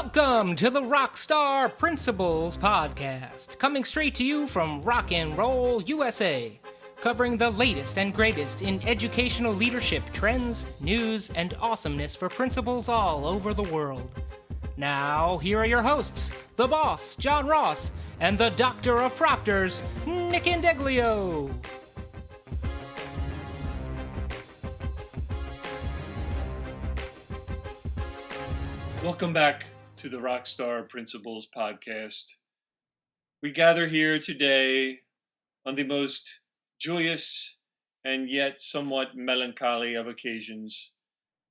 Welcome to the Rockstar Principles Podcast, coming straight to you from Rock and Roll, USA, covering the latest and greatest in educational leadership trends, news, and awesomeness for principals all over the world. Now, here are your hosts, the boss, John Ross, and the Doctor of Proctors, Nick Indeglio. Welcome back to the Rockstar Principles Podcast. We gather here today on the most joyous and yet somewhat melancholy of occasions,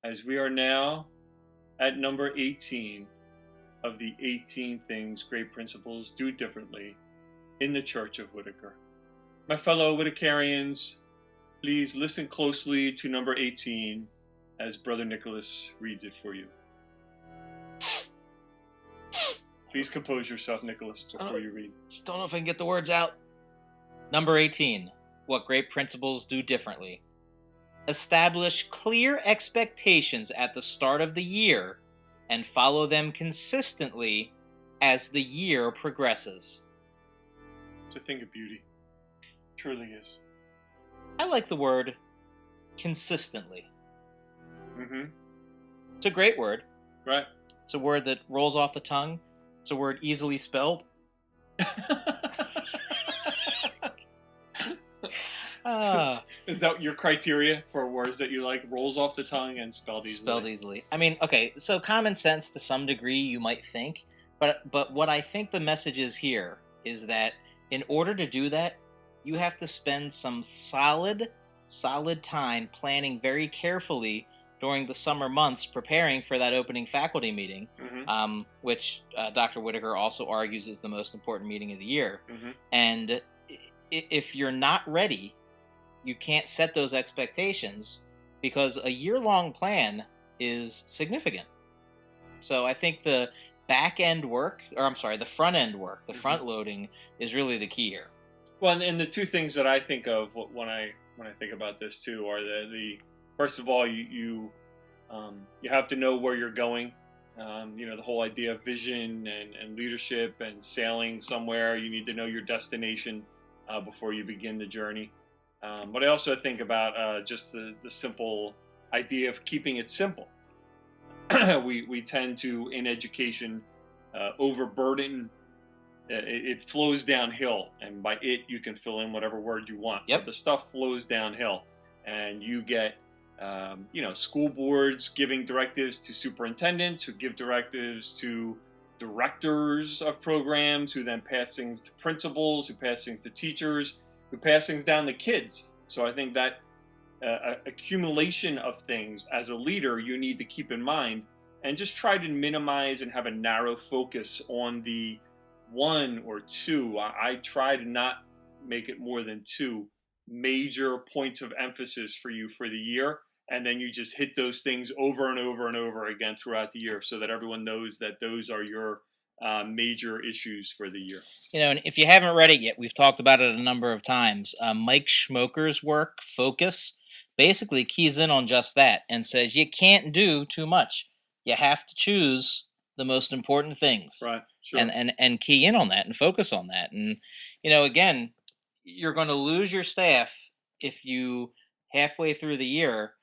as we are now at number 18 of the 18 things great principals do differently in the Church of Whitaker. My fellow Whitakerians, please listen closely to number 18 as Brother Nicholas reads it for you. Please compose yourself, Nicholas, before you read. Just don't know if I can get the words out. Number 18. What great principals do differently. Establish clear expectations at the start of the year and follow them consistently as the year progresses. It's a thing of beauty. It truly is. I like the word consistently. Mm-hmm. It's a great word. Right. It's a word that rolls off the tongue. It's a word easily spelled. Is that your criteria for words that you like? Rolls off the tongue and spelled easily? Spelled easily. I mean, okay, so common sense to some degree you might think, but what I think the message is here is that in order to do that, you have to spend some solid time planning very carefully during the summer months preparing for that opening faculty meeting, which Dr. Whitaker also argues is the most important meeting of the year. Mm-hmm. And if you're not ready, you can't set those expectations because a year-long plan is significant. So I think the back-end work, the front-end work, the front-loading is really the key here. Well, and the two things that I think of when I think about this too are the first of all, you have to know where you're going. The whole idea of vision and leadership and sailing somewhere. You need to know your destination before you begin the journey. But I also think about just the simple idea of keeping it simple. We tend to, in education, overburden. It flows downhill, and by it you can fill in whatever word you want. Yep. But the stuff flows downhill, and you get school boards giving directives to superintendents, who give directives to directors of programs, who then pass things to principals, who pass things to teachers, who pass things down to kids. So I think that accumulation of things as a leader you need to keep in mind, and just try to minimize and have a narrow focus on the one or two. I try to not make it more than two major points of emphasis for you for the year. And then you just hit those things over and over and over again throughout the year so that everyone knows that those are your major issues for the year. And if you haven't read it yet, we've talked about it a number of times. Mike Schmoker's work, Focus, basically keys in on just that and says you can't do too much. You have to choose the most important things. Right, sure. And key in on that and focus on that. And, again, you're going to lose your staff if you, halfway through the year,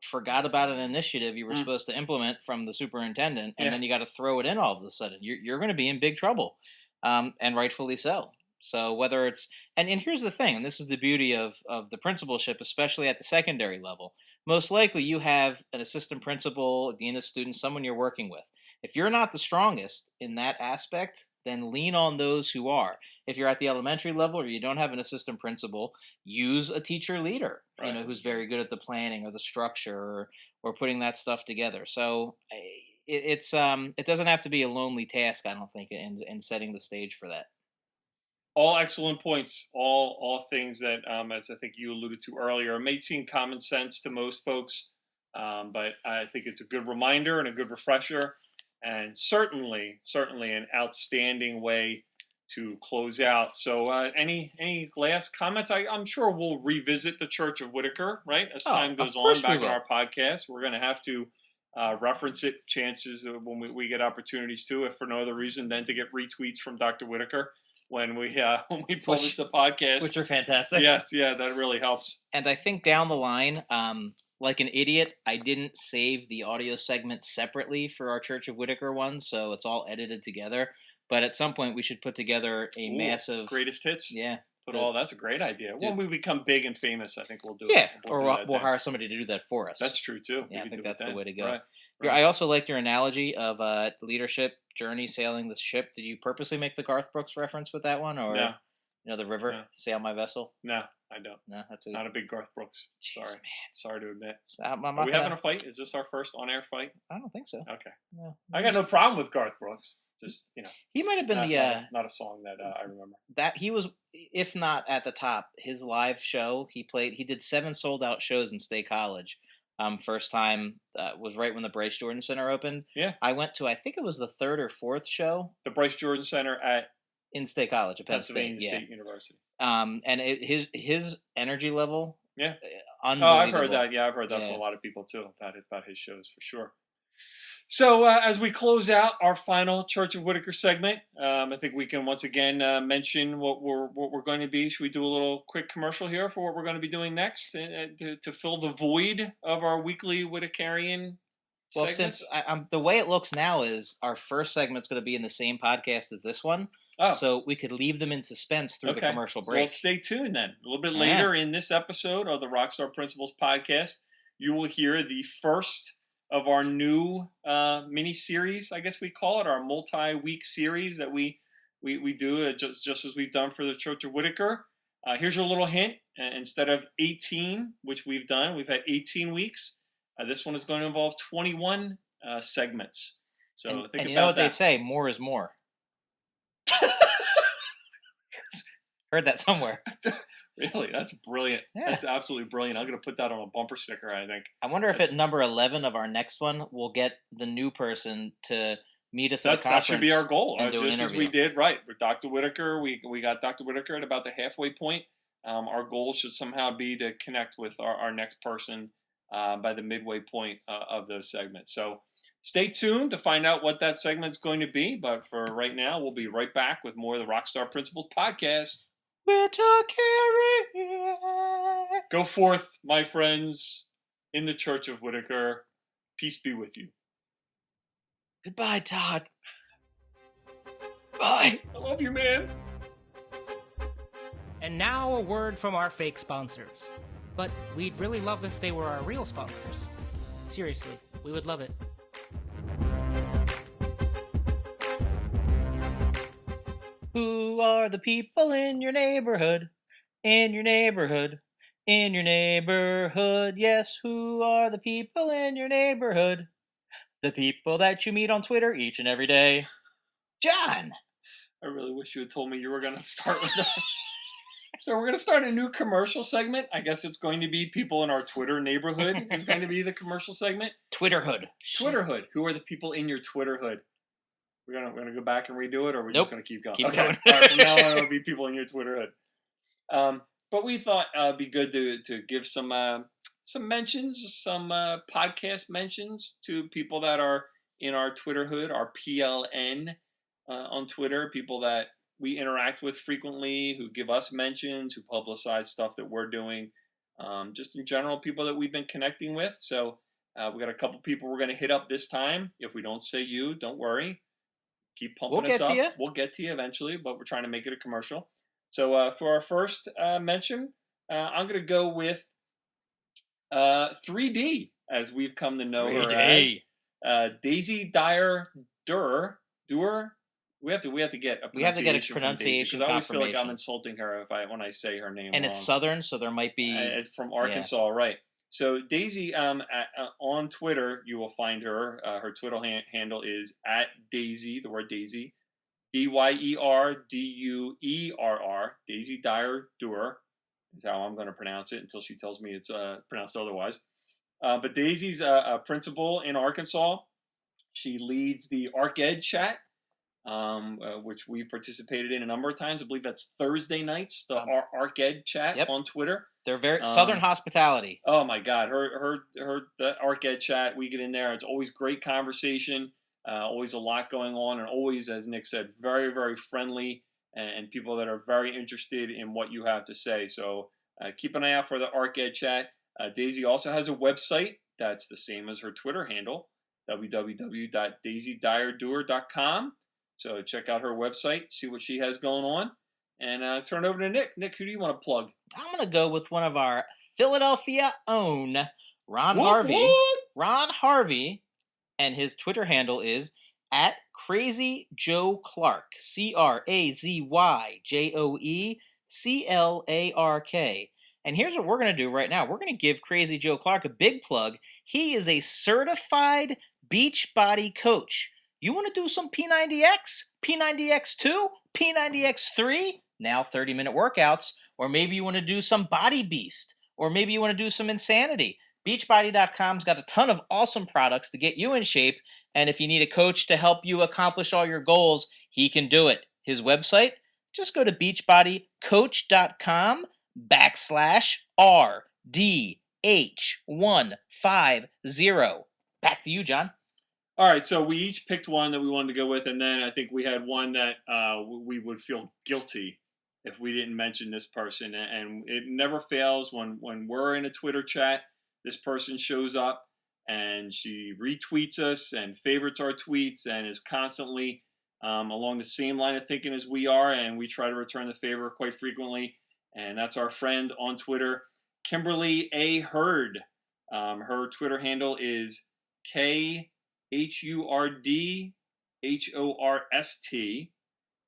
forgot about an initiative you were supposed to implement from the superintendent, and then you got to throw it in all of a sudden. You're going to be in big trouble, and rightfully so. So whether it's and here's the thing, and this is the beauty of the principalship, especially at the secondary level. Most likely you have an assistant principal, a dean of students, someone you're working with. If you're not the strongest in that aspect, then lean on those who are. If you're at the elementary level or you don't have an assistant principal, use a teacher leader, right, who's very good at the planning or the structure or putting that stuff together. So it doesn't have to be a lonely task, I don't think, in setting the stage for that. All excellent points. All things that, as I think you alluded to earlier, may seem common sense to most folks, but I think it's a good reminder and a good refresher. And certainly an outstanding way to close out. So any last comments? I'm sure we'll revisit the Church of Whitaker, right? As time goes on back on our podcast. We're going to have to reference it. Chances when we get opportunities to, if for no other reason than to get retweets from Dr. Whitaker when we publish the podcast, which are fantastic. Yes, yeah, that really helps. And I think down the line, like an idiot, I didn't save the audio segment separately for our Church of Whitaker one, so it's all edited together. But at some point, we should put together a massive greatest hits. Yeah. That's a great idea. When we become big and famous, I think we'll do it. Yeah, we'll hire somebody to do that for us. That's true too. Yeah, I think that's the way to go. Right. I also liked your analogy of leadership journey, sailing the ship. Did you purposely make the Garth Brooks reference with that one, or the river, sail my vessel? No, I don't. No, that's not a big Garth Brooks. Jeez, Sorry to admit. Are we having a fight? Is this our first on-air fight? I don't think so. Okay. No. I got no problem with Garth Brooks. Just he might have been not a song that I remember. That he was, if not at the top, his live show he did 7 sold out shows in State College. First time was right when the Bryce Jordan Center opened. Yeah, I went to, I think it was the 3rd or 4th show. The Bryce Jordan Center in State College at Pennsylvania State University. And his energy level. Yeah. Unbelievable. Oh, I've heard that. Yeah, I've heard that from a lot of people too about his shows for sure. So as we close out our final Church of Whitaker segment, I think we can once again mention what we're going to be. Should we do a little quick commercial here for what we're going to be doing next to fill the void of our weekly Whitakerian Well, segments? since the way it looks now is our first segment's going to be in the same podcast as this one. Oh. So we could leave them in suspense through the commercial break. Well, stay tuned then. A little bit later in this episode of the Rockstar Principles podcast, you will hear the first of our new mini-series, I guess we call it, our multi-week series that we do just as we've done for the Church of Whitaker. Here's your little hint. Instead of 18, which we've done, we've had 18 weeks. This one is going to involve 21 segments. So think about that. You know what they say, more is more. Heard that somewhere. Really? That's brilliant. Yeah. That's absolutely brilliant. I'm going to put that on a bumper sticker, I think. I wonder if at number 11 of our next one, we'll get the new person to meet us at a conference. That should be our goal. Just as we did, right. With Dr. Whitaker, we got Dr. Whitaker at about the halfway point. Our goal should somehow be to connect with our next person by the midway point of those segments. So stay tuned to find out what that segment's going to be. But for right now, we'll be right back with more of the Rockstar Principles podcast. Go forth, my friends, in the Church of Whitaker. Peace be with you. Goodbye, Todd. Bye. I love you, man. And now a word from our fake sponsors. But we'd really love if they were our real sponsors. Seriously, we would love it. Who are the people in your neighborhood? In your neighborhood? In your neighborhood? Yes, who are the people in your neighborhood? The people that you meet on Twitter each and every day. John! I really wish you had told me you were going to start with that. So we're going to start a new commercial segment. I guess it's going to be people in our Twitter neighborhood. It's going to be the commercial segment. Twitterhood. Twitterhood. Who are the people in your Twitterhood? We're gonna go back and redo it, or we're just gonna keep going. Keep going. All right, from now on, it'll be people in your Twitterhood. But we thought it'd be good to give some mentions, some podcast mentions to people that are in our Twitterhood, our PLN on Twitter, people that we interact with frequently, who give us mentions, who publicize stuff that we're doing, just in general, people that we've been connecting with. So we got a couple people we're gonna hit up this time. If we don't say you, don't worry. Keep pumping us up. We'll get to you eventually, but we're trying to make it a commercial. So for our first mention, I'm going to go with 3D, as we've come to know 3D. Her as Daisy Dyer Durer. We have to get a pronunciation because I always feel like I'm insulting her when I say her name. And wrong. It's Southern, so there might be. It's from Arkansas, right? So Daisy, on Twitter, you will find her. Her Twitter handle is @Daisy, the word Daisy, DYERDUERR, Daisy Dyer Durer is how I'm going to pronounce it until she tells me it's pronounced otherwise. But Daisy's a principal in Arkansas. She leads the ArcEd chat. which we participated in a number of times. I believe that's Thursday nights, the Arc Ed chat Yep. on Twitter. They're very Southern hospitality. Oh my God, her the Arc Ed chat. We get in there. It's always great conversation. Always a lot going on, and always, as Nick said, very, very friendly, and people that are very interested in what you have to say. So keep an eye out for the Arc Ed chat. Daisy also has a website that's the same as her Twitter handle, www.daisydyerdoer.com. So check out her website, see what she has going on, and turn it over to Nick. Nick, who do you want to plug? I'm going to go with one of our Philadelphia own, Ron What, Harvey. what? Ron Harvey, and his Twitter handle is at Crazy Joe Clark, CrazyJoeClark. And here's what we're going to do right now. We're going to give Crazy Joe Clark a big plug. He is a certified Beachbody coach. You want to do some P90X, P90X2, P90X3, now 30-minute workouts, or maybe you want to do some Body Beast, or maybe you want to do some Insanity. Beachbody.com's got a ton of awesome products to get you in shape, and if you need a coach to help you accomplish all your goals, he can do it. His website, just go to beachbodycoach.com/RDH150. Back to you, John. All right, so we each picked one that we wanted to go with, and then I think we had one that we would feel guilty if we didn't mention this person. And it never fails when we're in a Twitter chat, this person shows up and she retweets us and favorites our tweets and is constantly along the same line of thinking as we are, and we try to return the favor quite frequently. And that's our friend on Twitter, Kimberly A. Hurd. Her Twitter handle is KHURDHORST.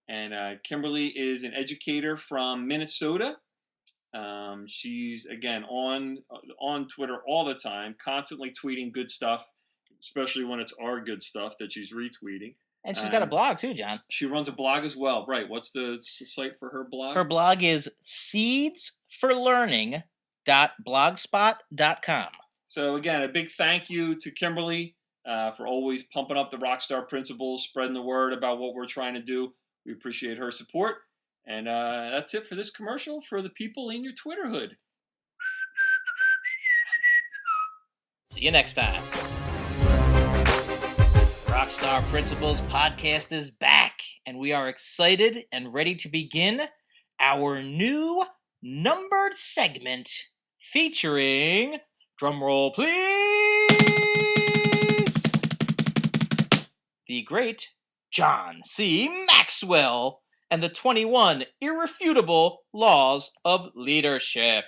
And Kimberly is an educator from Minnesota. She's, again, on Twitter all the time, constantly tweeting good stuff, especially when it's our good stuff that she's retweeting. And she's got a blog too, John. She runs a blog as well. Right. What's the site for her blog? Her blog is seedsforlearning.blogspot.com. So, again, a big thank you to Kimberly for always pumping up the Rockstar principles, spreading the word about what we're trying to do. We appreciate her support. And that's it for this commercial for the people in your Twitter hood. See you next time. Rockstar Principles podcast is back, and we are excited and ready to begin our new numbered segment featuring, drumroll please, the great Jon C. Maxwell and the 21 Irrefutable Laws of Leadership.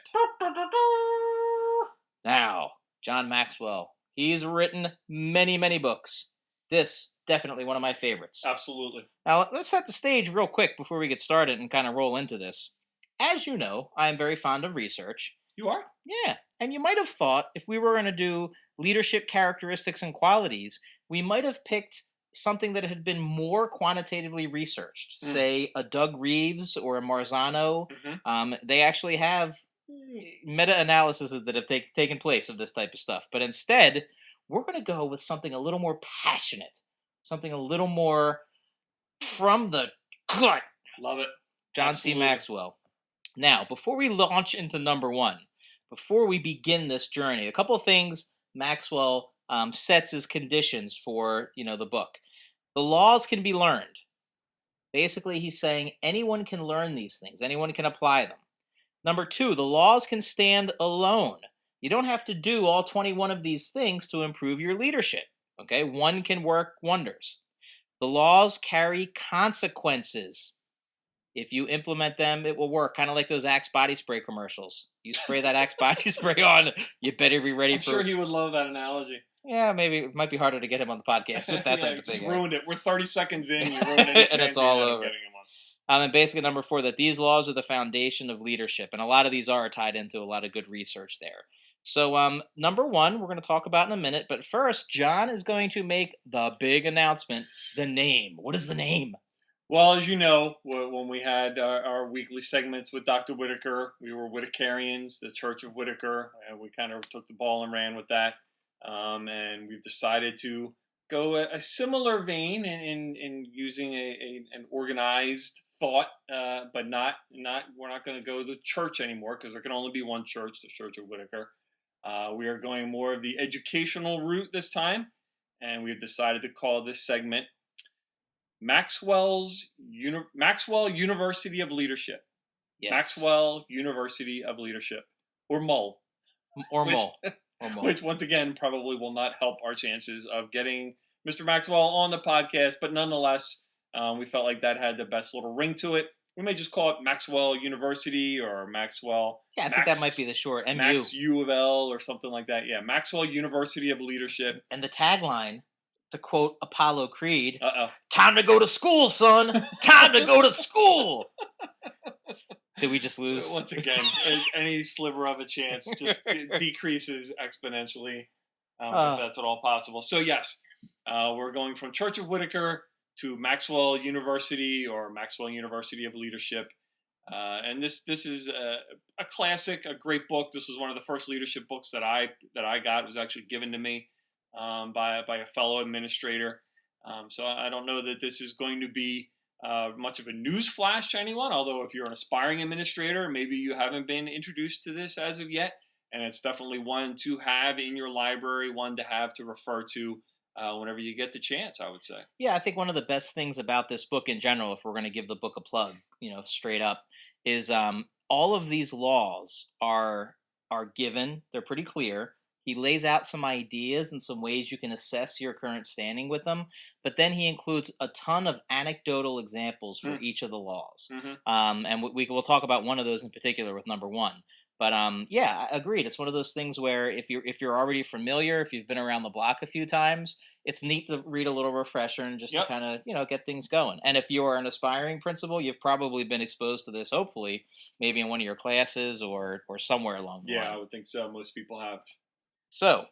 Now, Jon Maxwell, he's written many, many books. This, definitely one of my favorites. Absolutely. Now, let's set the stage real quick before we get started and kind of roll into this. As you know, I am very fond of research. You are? Yeah, and you might have thought if we were going to do leadership characteristics and qualities, we might have picked something that had been more quantitatively researched. Say a Doug Reeves or a Marzano. They actually have meta-analyses that have taken place of this type of stuff. But instead, we're going to go with something a little more passionate, something a little more from the gut. Love it. Jon C. Maxwell. Now, before we launch into number one, before we begin this journey, a couple of things Maxwell sets as conditions for the book. The laws can be learned. Basically, he's saying anyone can learn these things. Anyone can apply them. Number two, the laws can stand alone. You don't have to do all 21 of these things to improve your leadership. Okay, one can work wonders. The laws carry consequences. If you implement them, it will work. Kind of like those Axe body spray commercials. You spray that Axe body spray on, you better be ready I'm for... sure he would love that analogy. Yeah, maybe it might be harder to get him on the podcast with that type of thing. You ruined it. We're 30 seconds in, you ruined it. And it's all over. Getting him on. And basically, number four, that these laws are the foundation of leadership. And a lot of these are tied into a lot of good research there. So, number one, we're going to talk about in a minute. But first, John is going to make the big announcement, the name. What is the name? Well, as you know, when we had our weekly segments with Dr. Whitaker, we were Whitakerians, the Church of Whitaker, and we kind of took the ball and ran with that. And we've decided to go a similar vein and use using an organized thought, but not we're not going to go to church anymore, because there can only be one church, the Church of Whitaker. We are going more of the educational route this time, and we've decided to call this segment Maxwell University of Leadership. Yes. Maxwell University of Leadership, or MUL. Or which, MUL. Or MUL. Which, once again, probably will not help our chances of getting Mr. Maxwell on the podcast, but nonetheless, we felt like that had the best little ring to it. We may just call it Maxwell University or Maxwell. Yeah, I think that might be the short. MU. Max U of L or something like that. Yeah, Maxwell University of Leadership. And the tagline, to quote Apollo Creed, Uh-oh. "Time to go to school, son. Time to go to school." Did we just lose? Once again, any sliver of a chance just decreases exponentially, if that's at all possible. So yes, we're going from Church of Whitaker to Maxwell University, or Maxwell University of Leadership. And this is a classic, a great book. This was one of the first leadership books that I got. It was actually given to me by a fellow administrator. So I don't know that this is going to be much of a news flash to anyone, although if you're an aspiring administrator, maybe you haven't been introduced to this as of yet, and it's definitely one to have in your library, one to have to refer to whenever you get the chance, I would say. Yeah, I think one of the best things about this book in general, if we're going to give the book a plug, straight up, is all of these laws are given. They're pretty clear. He lays out some ideas and some ways you can assess your current standing with them, but then he includes a ton of anecdotal examples for each of the laws. Mm-hmm. And we'll talk about one of those in particular with number one. But yeah, agreed. It's one of those things where if you're already familiar, if you've been around the block a few times, it's neat to read a little refresher and just to kind of get things going. And if you're an aspiring principal, you've probably been exposed to this, hopefully, maybe in one of your classes or somewhere along the line. Yeah, I would think so. Most people have. So,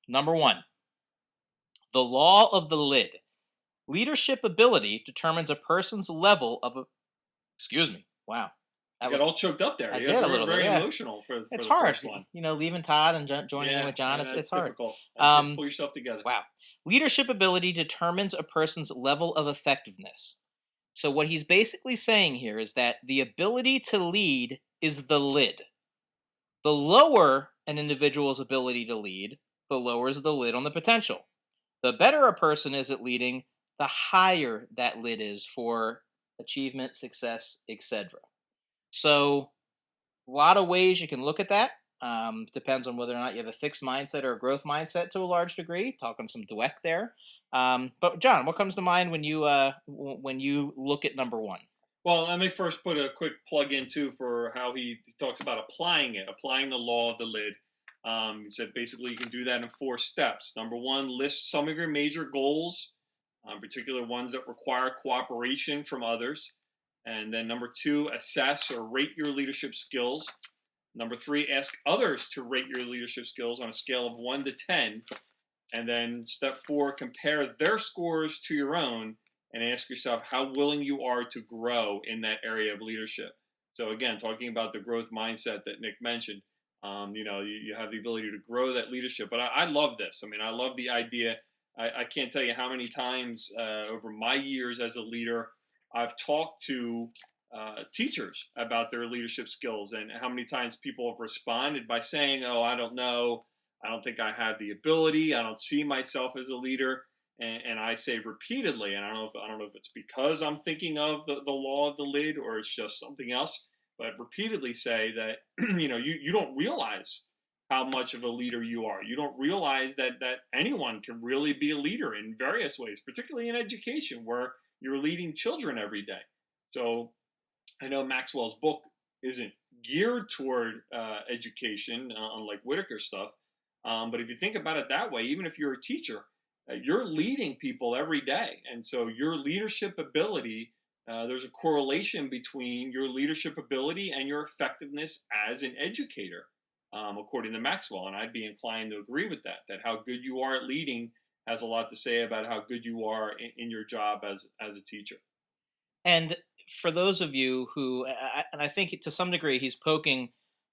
number one, the law of the lid. Leadership ability determines a person's level of. Excuse me. Wow. You got all choked up there. I did a little bit. Very emotional for it's the hard. First one. Leaving Todd and joining in with John, it's hard. Difficult. Pull yourself together. Wow. Leadership ability determines a person's level of effectiveness. So what he's basically saying here is that the ability to lead is the lid. The lower an individual's ability to lead, the lower is the lid on the potential. The better a person is at leading, the higher that lid is for achievement, success, etc. So, a lot of ways you can look at that. Depends on whether or not you have a fixed mindset or a growth mindset to a large degree. Talking some Dweck there. But John, what comes to mind when you look at number one? Well, let me first put a quick plug in too for how he talks about applying the law of the lid. He said basically you can do that in 4 steps. Number one, list some of your major goals, particular ones that require cooperation from others. And then number 2, assess or rate your leadership skills. Number 3, ask others to rate your leadership skills on a scale of 1 to 10. And then step 4, compare their scores to your own and ask yourself how willing you are to grow in that area of leadership. So again, talking about the growth mindset that Nick mentioned, you have the ability to grow that leadership. But I love this. I mean, I love the idea. I can't tell you how many times over my years as a leader, I've talked to teachers about their leadership skills, and how many times people have responded by saying, "Oh, I don't know. I don't think I have the ability. I don't see myself as a leader." And I say repeatedly, and I don't know if it's because I'm thinking of the law of the lid or it's just something else, but repeatedly say that you don't realize how much of a leader you are. You don't realize that anyone can really be a leader in various ways, particularly in education where you're leading children every day. So I know Maxwell's book isn't geared toward education, unlike Whitaker's stuff. But if you think about it that way, even if you're a teacher, you're leading people every day. And so your leadership ability, there's a correlation between your leadership ability and your effectiveness as an educator, according to Maxwell. And I'd be inclined to agree with that how good you are at leading has a lot to say about how good you are in your job as a teacher. And for those of you who, and I think to some degree he's poking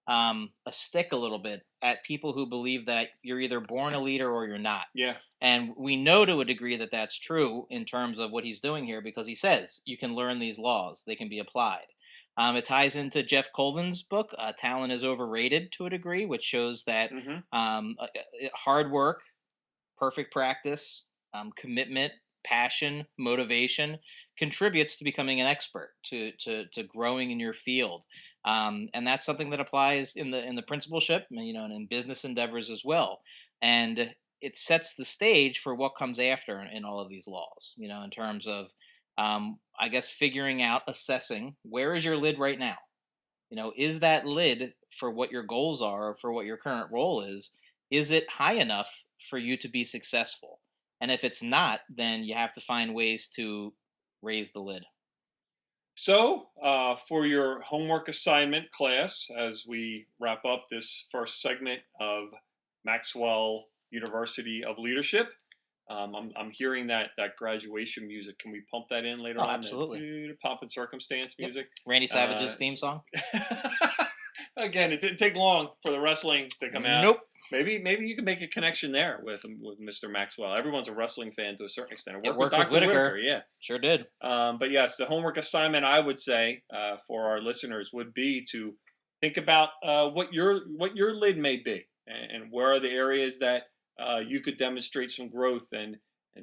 a stick a little bit at people who believe that you're either born a leader or you're not. Yeah. And we know to a degree that that's true in terms of what he's doing here, because he says you can learn these laws, they can be applied. It ties into Jeff Colvin's book, Talent is Overrated, to a degree, which shows that hard work, perfect practice, commitment, passion, motivation contributes to becoming an expert, to growing in your field, and that's something that applies in the principalship, and in business endeavors as well. And it sets the stage for what comes after in all of these laws. In terms of, I guess, figuring out, assessing where is your lid right now. Is that lid for what your goals are, or for what your current role is it high enough for you to be successful? And if it's not, then you have to find ways to raise the lid. So, for your homework assignment class, as we wrap up this first segment of Maxwell University of Leadership, I'm hearing that graduation music. Can we pump that in later on? Absolutely. The pomp and circumstance music. Randy Savage's theme song. Again, it didn't take long for the wrestling to come out. Nope. Maybe you can make a connection there with Mr. Maxwell. Everyone's a wrestling fan to a certain extent. It worked with Whitaker. Yeah, sure did. But yes, the homework assignment, I would say, for our listeners would be to think about what your lid may be, and where are the areas that you could demonstrate some growth, and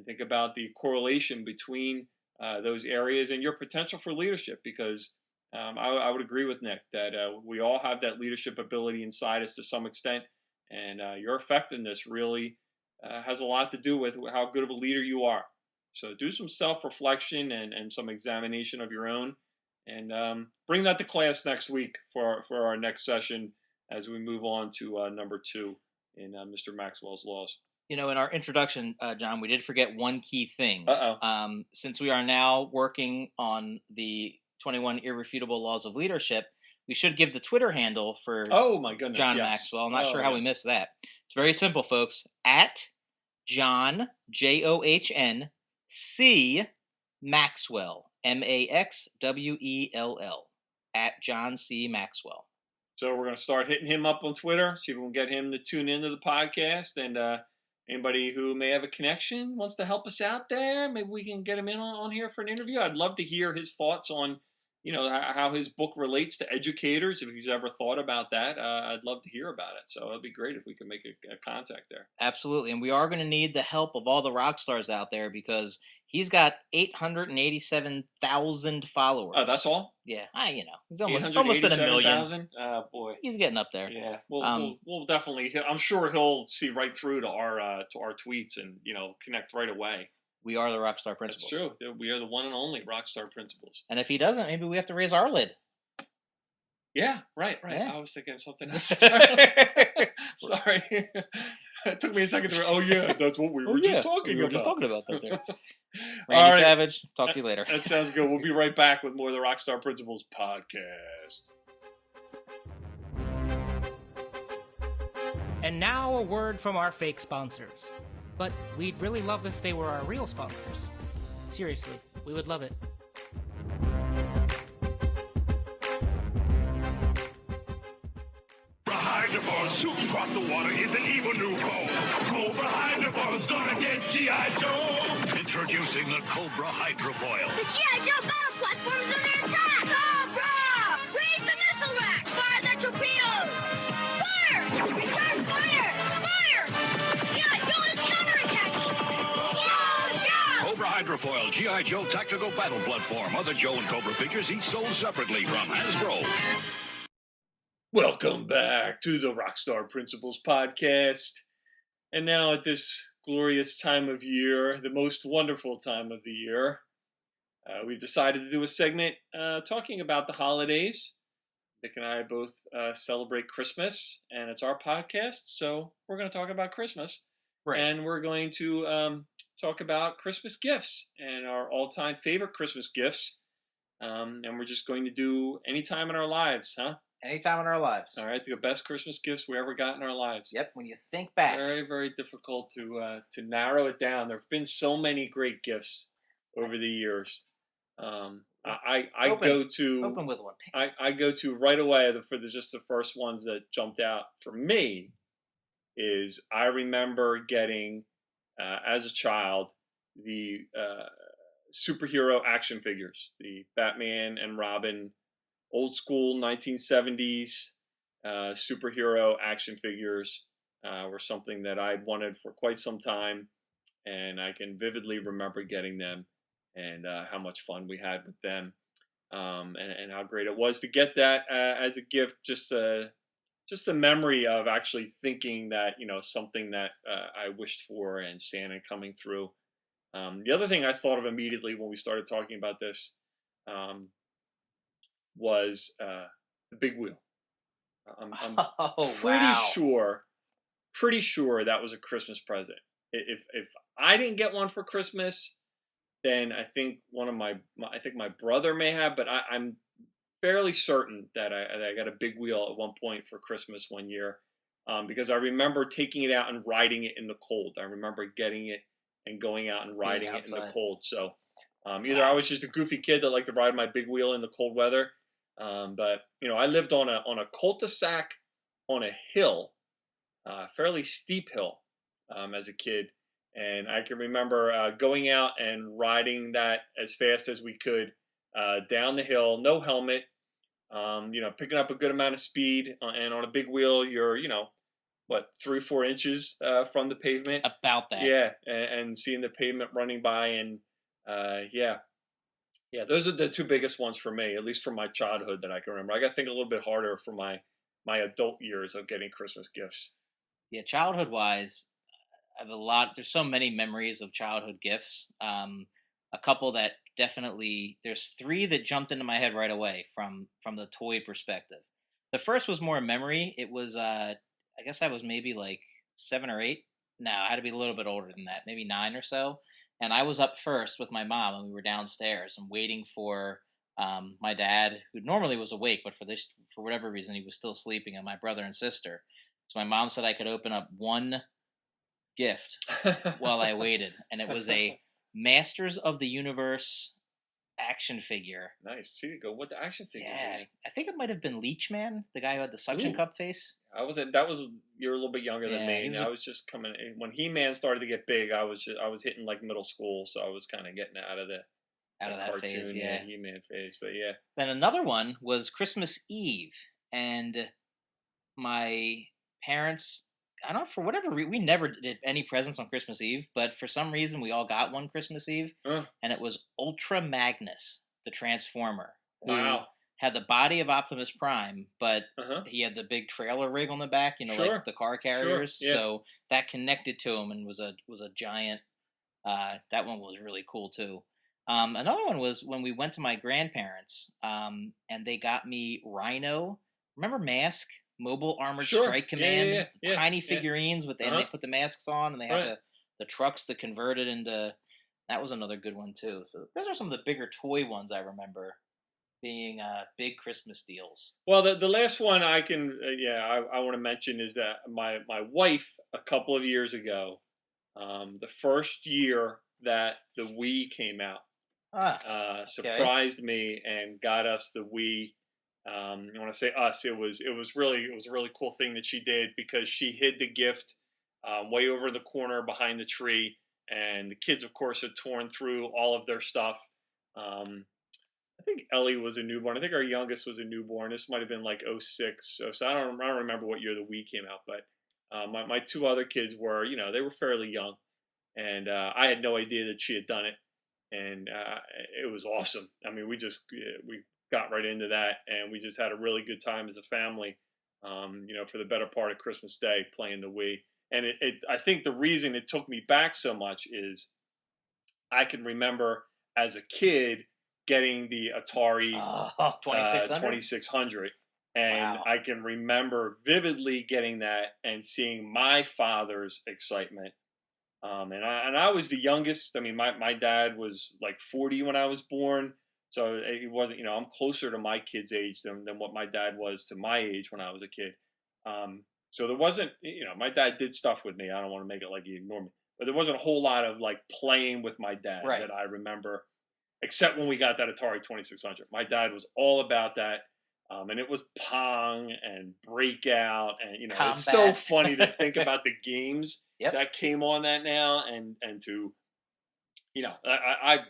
think about the correlation between those areas and your potential for leadership. Because I would agree with Nick that we all have that leadership ability inside us to some extent. And your effectiveness really has a lot to do with how good of a leader you are. So do some self-reflection and some examination of your own, and bring that to class next week for our next session as we move on to number 2 in Mr. Maxwell's laws. In our introduction, John, we did forget one key thing. Since we are now working on the 21 Irrefutable Laws of Leadership, we should give the Twitter handle for my goodness, John yes. Maxwell. I'm not sure how we missed that. It's very simple, folks. At John, JOHN, C. Maxwell, MAXWELL. At John C. Maxwell. So we're going to start hitting him up on Twitter, see if we can get him to tune into the podcast. And anybody who may have a connection, wants to help us out there, maybe we can get him in on here for an interview. I'd love to hear his thoughts on how his book relates to educators, if he's ever thought about that. I'd love to hear about it. So it'd be great if we could make a contact there. Absolutely. And we are going to need the help of all the rock stars out there, because he's got 887,000 followers. Oh, that's all? Yeah. He's almost at 1 million. Oh, boy. He's getting up there. Yeah. We'll definitely, I'm sure he'll see right through to our tweets and, connect right away. We are the Rockstar Principals. That's true. We are the one and only Rockstar Principals. And if he doesn't, maybe we have to raise our lid. Yeah, right. Yeah. I was thinking something else. Sorry. It took me a second to. Oh yeah, that's what we were just talking about. We were just talking about that there. Randy Savage. Talk to you later. That sounds good. We'll be right back with more of the Rockstar Principals podcast. And now a word from our fake sponsors. But we'd really love if they were our real sponsors. Seriously, we would love it. Hydrophone shooting across the water is an evil new foe. Cobra Hydrophone's gonna get G.I. Joe. Introducing the Cobra Hydrofoil. The G.I. Joe battle platform is under attack. Cobra! Raise the missile rack. Fire the torpedoes. Fire! Return fire! Fire! G.I. Joe is counterattacking. Cobra Hydrofoil, G.I. Joe tactical battle platform. Other Joe and Cobra figures each sold separately from Hasbro. Welcome back to the Rockstar Principals podcast. And now at this glorious time of year, the most wonderful time of the year, we've decided to do a segment talking about the holidays. Nick and I both celebrate Christmas, and it's our podcast, so we're going to talk about Christmas. Right. And we're going to talk about Christmas gifts and our all-time favorite Christmas gifts. And we're just going to do any time in our lives, huh? Anytime in our lives. All right, the best Christmas gifts we ever got in our lives. Yep, when you think back. Very, very difficult to narrow it down. There have been so many great gifts over the years. I Open. go to Open with one. I go to right away just the first ones that jumped out for me is I remember getting as a child the superhero action figures, the Batman and Robin, old school 1970s superhero action figures were something that I wanted for quite some time, and I can vividly remember getting them and how much fun we had with them, and how great it was to get that as a gift. Just a memory of actually thinking that something that I wished for and Santa coming through. The other thing I thought of immediately when we started talking about this um, was the big wheel. I'm Oh pretty wow! sure that was a Christmas present. If I didn't get one for Christmas, then I think I think my brother may have, but I'm fairly certain that I got a big wheel at one point for Christmas one year, because I remember taking it out and riding it in the cold. I remember getting it and going out and Being riding it in the outside. cold. So either I Wow. was just a goofy kid that liked to ride my big wheel in the cold weather, but I lived on a cul-de-sac on a hill, fairly steep hill, as a kid, and I can remember going out and riding that as fast as we could down the hill, no helmet, picking up a good amount of speed, and on a big wheel, you're, what, 3 or 4 inches from the pavement. About that. Yeah, and seeing the pavement running by, and yeah, those are the two biggest ones for me, at least from my childhood that I can remember. I got to think a little bit harder for my adult years of getting Christmas gifts. Yeah, childhood wise, I have a lot. There's so many memories of childhood gifts. A couple that definitely. There's three that jumped into my head right away from the toy perspective. The first was more a memory. It was I guess I was maybe like 7 or 8. No, I had to be a little bit older than that, maybe 9 or so. And I was up first with my mom, and we were downstairs and waiting for my dad, who normally was awake, but for whatever reason, he was still sleeping, and my brother and sister. So my mom said I could open up one gift while I waited, and it was a Masters of the Universe action figure. Nice. See, go with the action figures. Yeah, I think it might have been Leech Man, the guy who had the suction Ooh. cup face. That was You're a little bit younger than Yeah, me. he was And I was just coming when He-Man started to get big. I was hitting like middle school, so I was kind of getting out of out the of that cartoon, phase. Yeah. He-Man phase. But yeah, Then another one was Christmas Eve, and my parents. I don't know, for whatever reason, we never did any presents on Christmas Eve, but for some reason we all got one Christmas Eve, uh, and it was Ultra Magnus, the Transformer, who wow, had the body of Optimus Prime, but uh-huh, he had the big trailer rig on the back, sure, like the car sure, carriers. yeah. So that connected to him and was a giant. That one was really cool too. Another one was when we went to my grandparents, and they got me Rhino. Remember M.A.S.K, Mobile Armored Sure, Strike yeah, Command? yeah, yeah, Tiny yeah. figurines and they Uh-huh. put the masks on, and they had Right. the trucks that converted into. That was another good one too. So those are some of the bigger toy ones I remember being big Christmas deals. Well, the last one I can I want to mention is that my wife a couple of years ago, the first year that the Wii came out, Ah, okay. surprised me and got us the Wii. When I say us, it was a really cool thing that she did, because she hid the gift way over the corner behind the tree, and the kids, of course, had torn through all of their stuff. Um, I think Ellie was a newborn. I think our youngest was a newborn. This might have been like '06. So I don't remember what year the Wii came out, but my two other kids were, they were fairly young, and I had no idea that she had done it, and it was awesome. I mean, we got right into that, and we just had a really good time as a family. For the better part of Christmas Day playing the Wii, and I think the reason it took me back so much is I can remember as a kid getting the Atari Oh, 2600? 2600. And Wow. I can remember vividly getting that and seeing my father's excitement. And I was the youngest. I mean, my dad was like 40 when I was born. So he wasn't, I'm closer to my kid's age than what my dad was to my age when I was a kid. So there wasn't, my dad did stuff with me. I don't want to make it like he ignored me, but there wasn't a whole lot of like playing with my dad Right. that I remember except when we got that Atari 2600. My dad was all about that. And it was Pong and Breakout, and it's so Combat. funny to think about the games Yep. that came on that now, and to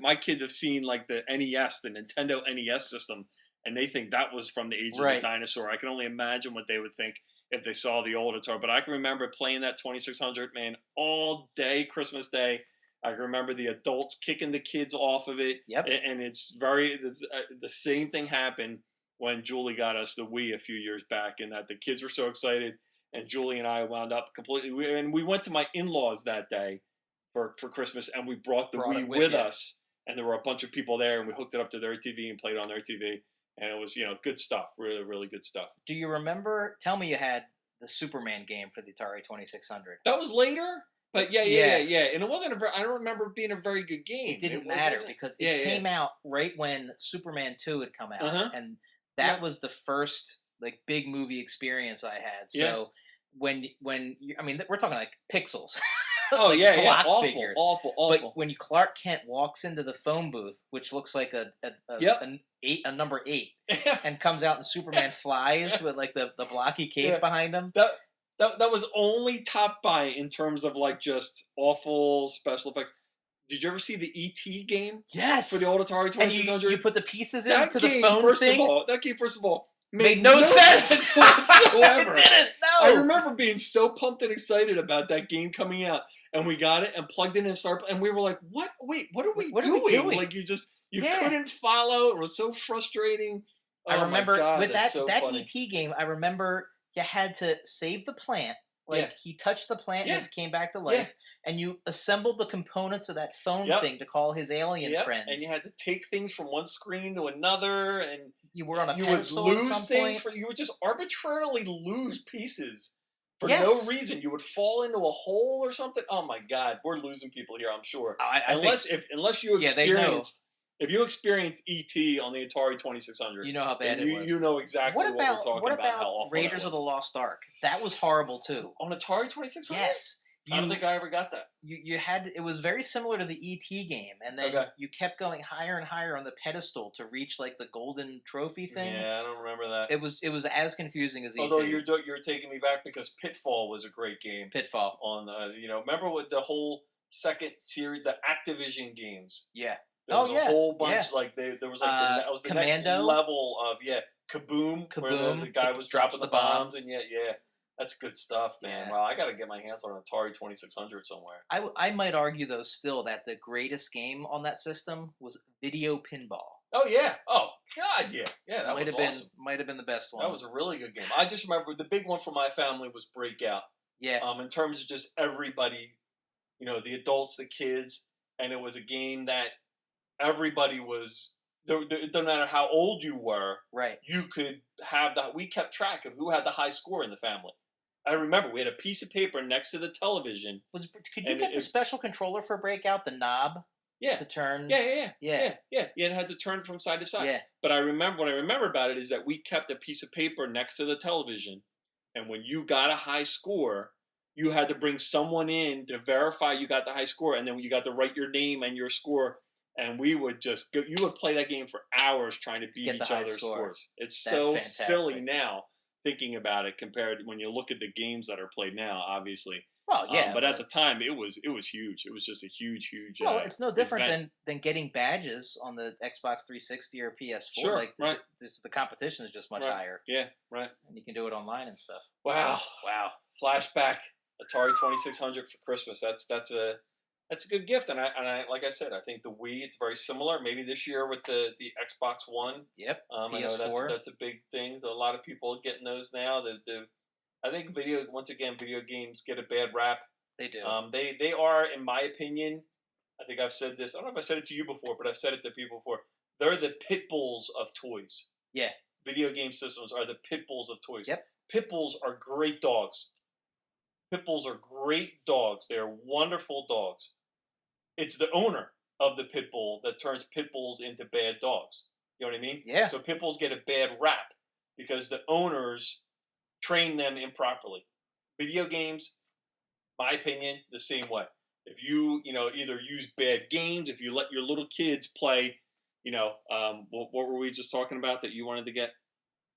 my kids have seen like the NES, the Nintendo NES system, and they think that was from the age of the Right. dinosaur. I can only imagine what they would think if they saw the old Atari. But I can remember playing that 2600, man, all day Christmas Day. I can remember the adults kicking the kids off of it. Yep. And the same thing happened when Julie got us the Wii a few years back, and that the kids were so excited, and Julie and I wound up completely. And we went to my in-laws that day for Christmas, and we brought the Wii it with you. us, and there were a bunch of people there, and we hooked it up to their TV and played on their TV, and it was good stuff, really, really good stuff. Do you remember? Tell me you had the Superman game for the Atari 2600. That was later. But yeah, and it wasn't I don't remember it being a very good game. It didn't matter because it came out right when Superman 2 had come out, and that was the first like big movie experience I had. So when we're talking like pixels. Oh like block awful, figures. Awful. But when Clark Kent walks into the phone booth, which looks like a number 8, and comes out and Superman flies with like the blocky cape behind him. That was only topped by in terms of like just awful special effects. Did you ever see the E.T. game? Yes. For the old Atari 2600? And you put the pieces that into game, the phone thing? That game, first of all, made no sense whatsoever. It didn't, no. I remember being so pumped and excited about that game coming out, and we got it and plugged it in and started, and we were like, "What? Wait, what are we doing? Like you couldn't follow. It was so frustrating." I remember with that funny. ET game. I remember you had to save the plant. Like he touched the plant and it came back to life, and you assembled the components of that phone thing to call his alien friends. And you had to take things from one screen to another, and you were on a you pedestal would at lose some things. point. You would just arbitrarily lose pieces for no reason. You would fall into a hole or something. Oh my God, we're losing people here. I'm sure. Unless you experienced. If you experienced E.T. on the Atari 2600, you know how bad it was. You know exactly what we're talking about. What about how awful Raiders of the Lost Ark? That was horrible too. On Atari 2600? Yes. I don't think I ever got that. You had it was very similar to the E.T. game, and then you kept going higher and higher on the pedestal to reach like the golden trophy thing. Yeah, I don't remember that. It was as confusing as E.T. Although you're taking me back because Pitfall was a great game. Pitfall on remember with the whole second series, the Activision games. Yeah. There was a whole bunch like there was like that was the Commando? next level of Kaboom, where the guy was dropping the bombs and that's good stuff, man. Wow, I got to get my hands on an Atari 2600 somewhere. I might argue though still that the greatest game on that system was Video Pinball. Oh yeah. Oh God, yeah. Yeah, that might was awesome. Might have been the best one. That was a really good game. I just remember the big one for my family was Breakout. Yeah. In terms of just everybody, the adults, the kids, and it was a game that everybody was. It doesn't matter how old you were. Right. You could have that. We kept track of who had the high score in the family. I remember we had a piece of paper next to the television. Could you get the special controller for Breakout, the knob? Yeah. To turn. Yeah. It had to turn from side to side. Yeah. But what I remember about it is that we kept a piece of paper next to the television, and when you got a high score, you had to bring someone in to verify you got the high score, and then you got to write your name and your score. And we would just go. You would play that game for hours trying to beat each other's scores. It's so silly now thinking about it compared to when you look at the games that are played now. Obviously, well, yeah, but at the time it was huge. It was just a huge. Well, it's no different than getting badges on the Xbox 360 or PS4. Sure, like the competition is just much higher. Yeah, right. And you can do it online and stuff. Wow. Flashback Atari 2600 for Christmas. That's a good gift, and I like I said, I think the Wii, it's very similar. Maybe this year with the Xbox One. Yep. I know that's a big thing. A lot of people are getting those now. I think video games get a bad rap. They do. They are, in my opinion, I think I've said this. I don't know if I said it to you before, but I've said it to people before. They're the pit bulls of toys. Yeah. Video game systems are the pit bulls of toys. Yep. Pit bulls are great dogs. Pit bulls are great dogs. They are wonderful dogs. It's the owner of the pit bull that turns pit bulls into bad dogs. You know what I mean? Yeah. So pit bulls get a bad rap because the owners train them improperly. Video games, my opinion, the same way. If you either use bad games, if you let your little kids play what were we just talking about that you wanted to get?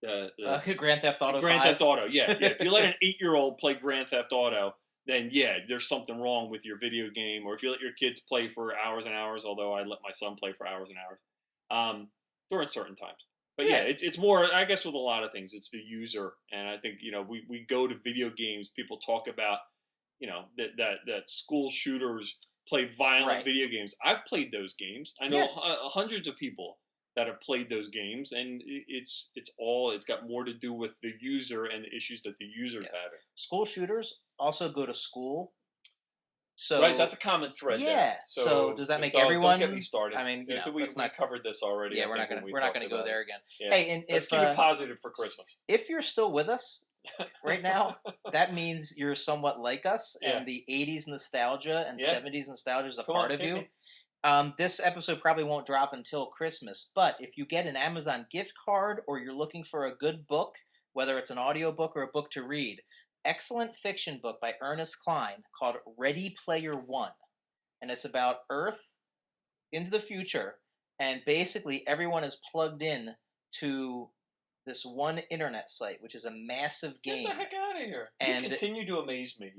The Grand Theft Auto Grand 5. Theft Auto, yeah. If you let an 8-year-old play Grand Theft Auto, then yeah, there's something wrong with your video game. Or if you let your kids play for hours and hours, although I let my son play for hours and hours, during certain times. But yeah, it's more, I guess, with a lot of things, it's the user. And I think, we go to video games, people talk about, that school shooters play violent video games. I've played those games. I know hundreds of people that have played those games, and it's got more to do with the user and the issues that the user's having. School shooters also go to school. So right, that's a common thread. Yeah. There. So does that make everyone? Don't get me started. I mean, we covered this already. Yeah, we're not gonna go there again. Yeah. Hey, and let's if keep it positive for Christmas. If you're still with us right now, that means you're somewhat like us, and the '80s nostalgia and '70s nostalgia is a part of you. This episode probably won't drop until Christmas, but if you get an Amazon gift card or you're looking for a good book, whether it's an audiobook or a book to read, excellent fiction book by Ernest Cline called Ready Player One. And it's about Earth into the future, and basically everyone is plugged in to this one internet site, which is a massive game. Get the heck out of here! And you continue to amaze me.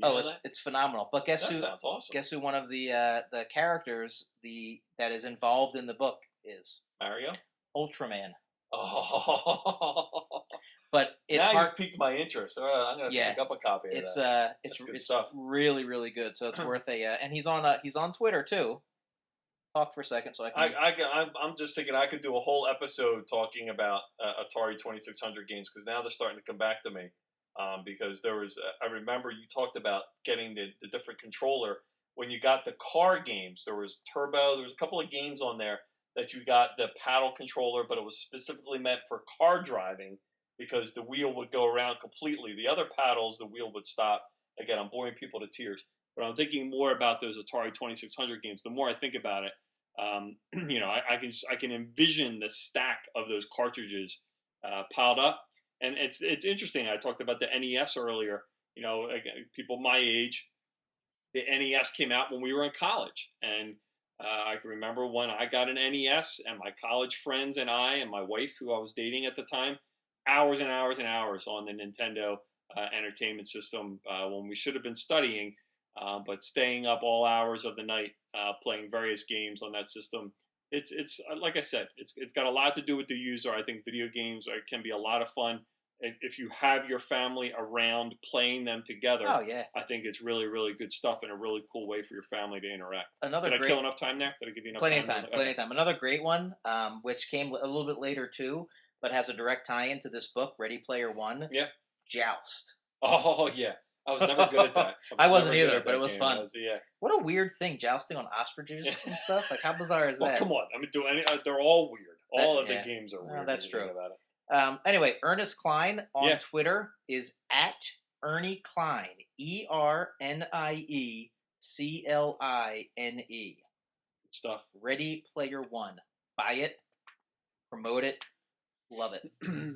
It's phenomenal. But guess that who? Sounds awesome. Guess who one of the characters that is involved in the book is? Mario? Ultraman. Oh. But now you've piqued my interest. I'm gonna pick up a copy of that. It's stuff. Really, really good. So it's worth a. And he's on Twitter too. Talk for a second, so I can. I'm just thinking I could do a whole episode talking about Atari 2600 games, because now they're starting to come back to me. Because there was, I remember you talked about getting the different controller when you got the car games. There was Turbo. There was a couple of games on there that you got the paddle controller, but it was specifically meant for car driving because the wheel would go around completely. The other paddles, the wheel would stop. Again, I'm boring people to tears. But I'm thinking more about those Atari 2600 games. The more I think about it, I can envision the stack of those cartridges piled up, and it's interesting. I talked about the NES earlier. People my age, the NES came out when we were in college, and I can remember when I got an NES, and my college friends and I and my wife, who I was dating at the time, hours and hours and hours on the Nintendo entertainment system when we should have been studying. But staying up all hours of the night playing various games on that system, it's like I said, it's got a lot to do with the user. I think video games can be a lot of fun if you have your family around playing them together. Oh yeah, I think it's really, really good stuff and a really cool way for your family to interact. Did I kill enough time there? Did I give you enough time? Plenty of time. Another great one, which came a little bit later too, but has a direct tie-in to this book, Ready Player One. Yeah. Joust. Oh yeah. I was never good at that. I wasn't either, but it was fun. Yeah. What a weird thing, jousting on ostriches and stuff. Like, how bizarre is that? Come on. I mean, they're all weird. All of the games are weird. That's true. About it. Anyway, Ernest Cline on Twitter is at Ernie Cline. ERNIECLINE. Good stuff. Ready Player One. Buy it. Promote it. Love it.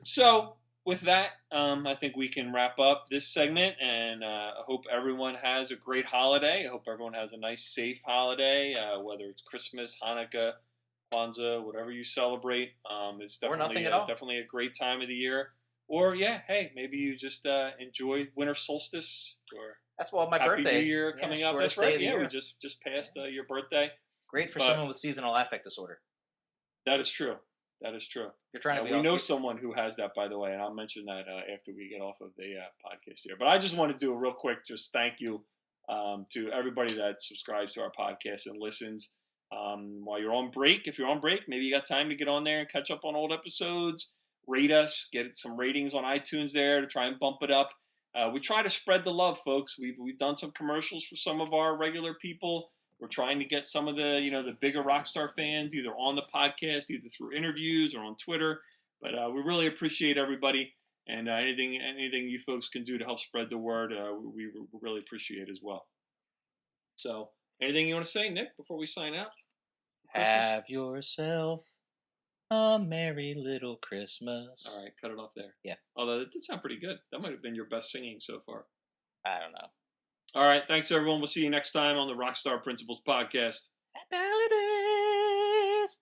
So, with that, I think we can wrap up this segment, and I hope everyone has a great holiday. I hope everyone has a nice, safe holiday, whether it's Christmas, Hanukkah, Kwanzaa, whatever you celebrate. It's definitely a great time of the year. Or, maybe you just enjoy winter solstice. Or that's my Happy birthday. New Year coming up. That's right. Yeah, we just passed your birthday. Great for someone with seasonal affect disorder. That is true. That is true. You're trying to be. We know someone who has that, by the way, and I'll mention that after we get off of the podcast here. But I just want to do a real quick thank you to everybody that subscribes to our podcast and listens. While you're on break, if you're on break, maybe you got time to get on there and catch up on old episodes, rate us, get some ratings on iTunes there to try and bump it up. We try to spread the love, folks. We've done some commercials for some of our regular people. We're trying to get some of the, the bigger Rockstar fans either on the podcast, either through interviews or on Twitter. But we really appreciate everybody, and anything you folks can do to help spread the word, we really appreciate as well. So, anything you want to say, Nick, before we sign out? Have yourself a merry little Christmas. All right, cut it off there. Yeah. Although it did sound pretty good. That might have been your best singing so far. I don't know. All right, thanks everyone. We'll see you next time on the Rockstar Principles podcast. Happy holidays!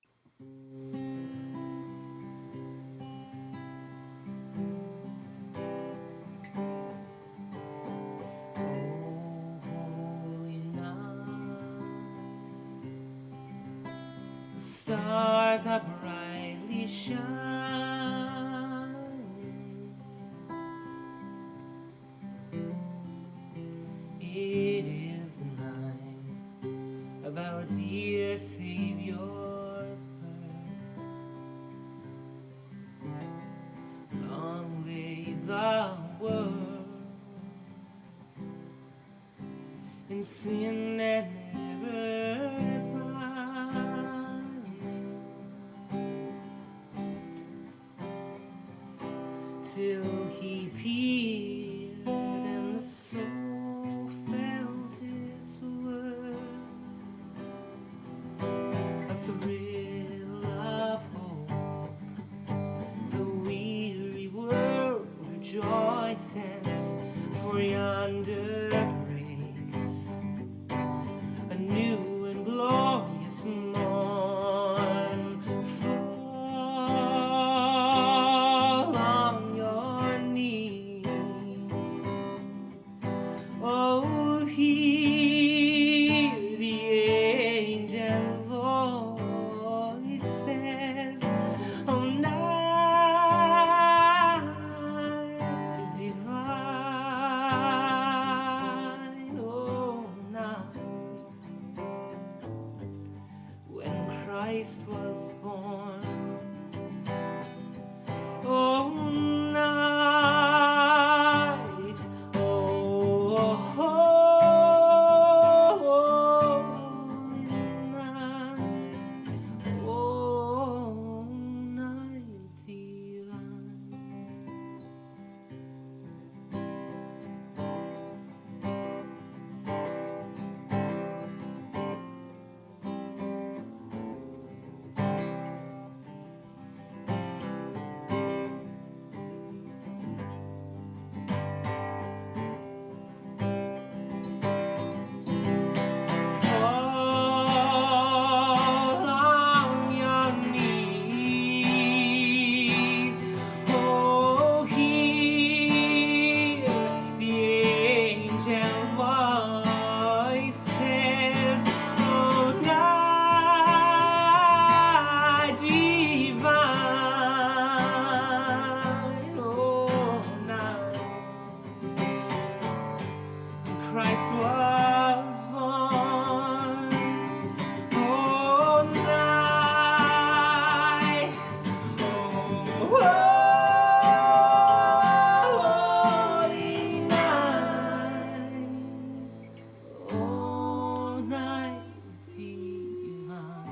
The stars are brightly shining. It is the night of our dear Savior's birth. Long lay the world in sin and error blind, till he appeared and the soul felt its worth. A thrill of hope, the weary world rejoices, for yonder breaks a new and glorious morn. Fall on your knees. Oh, hear the angel voices. Oh, night is divine. Oh, night when Christ was born. Oh, night, oh, holy night, oh, night divine. Fall on your knees. Oh, hear the angel voices. Oh, night divine. Oh, night Christ was born. Oh, night, oh, holy night, oh, night divine.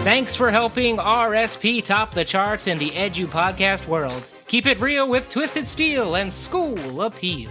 Thanks for helping RSP top the charts in the Edu podcast world. Keep it real with Twisted Steel and School Appeal.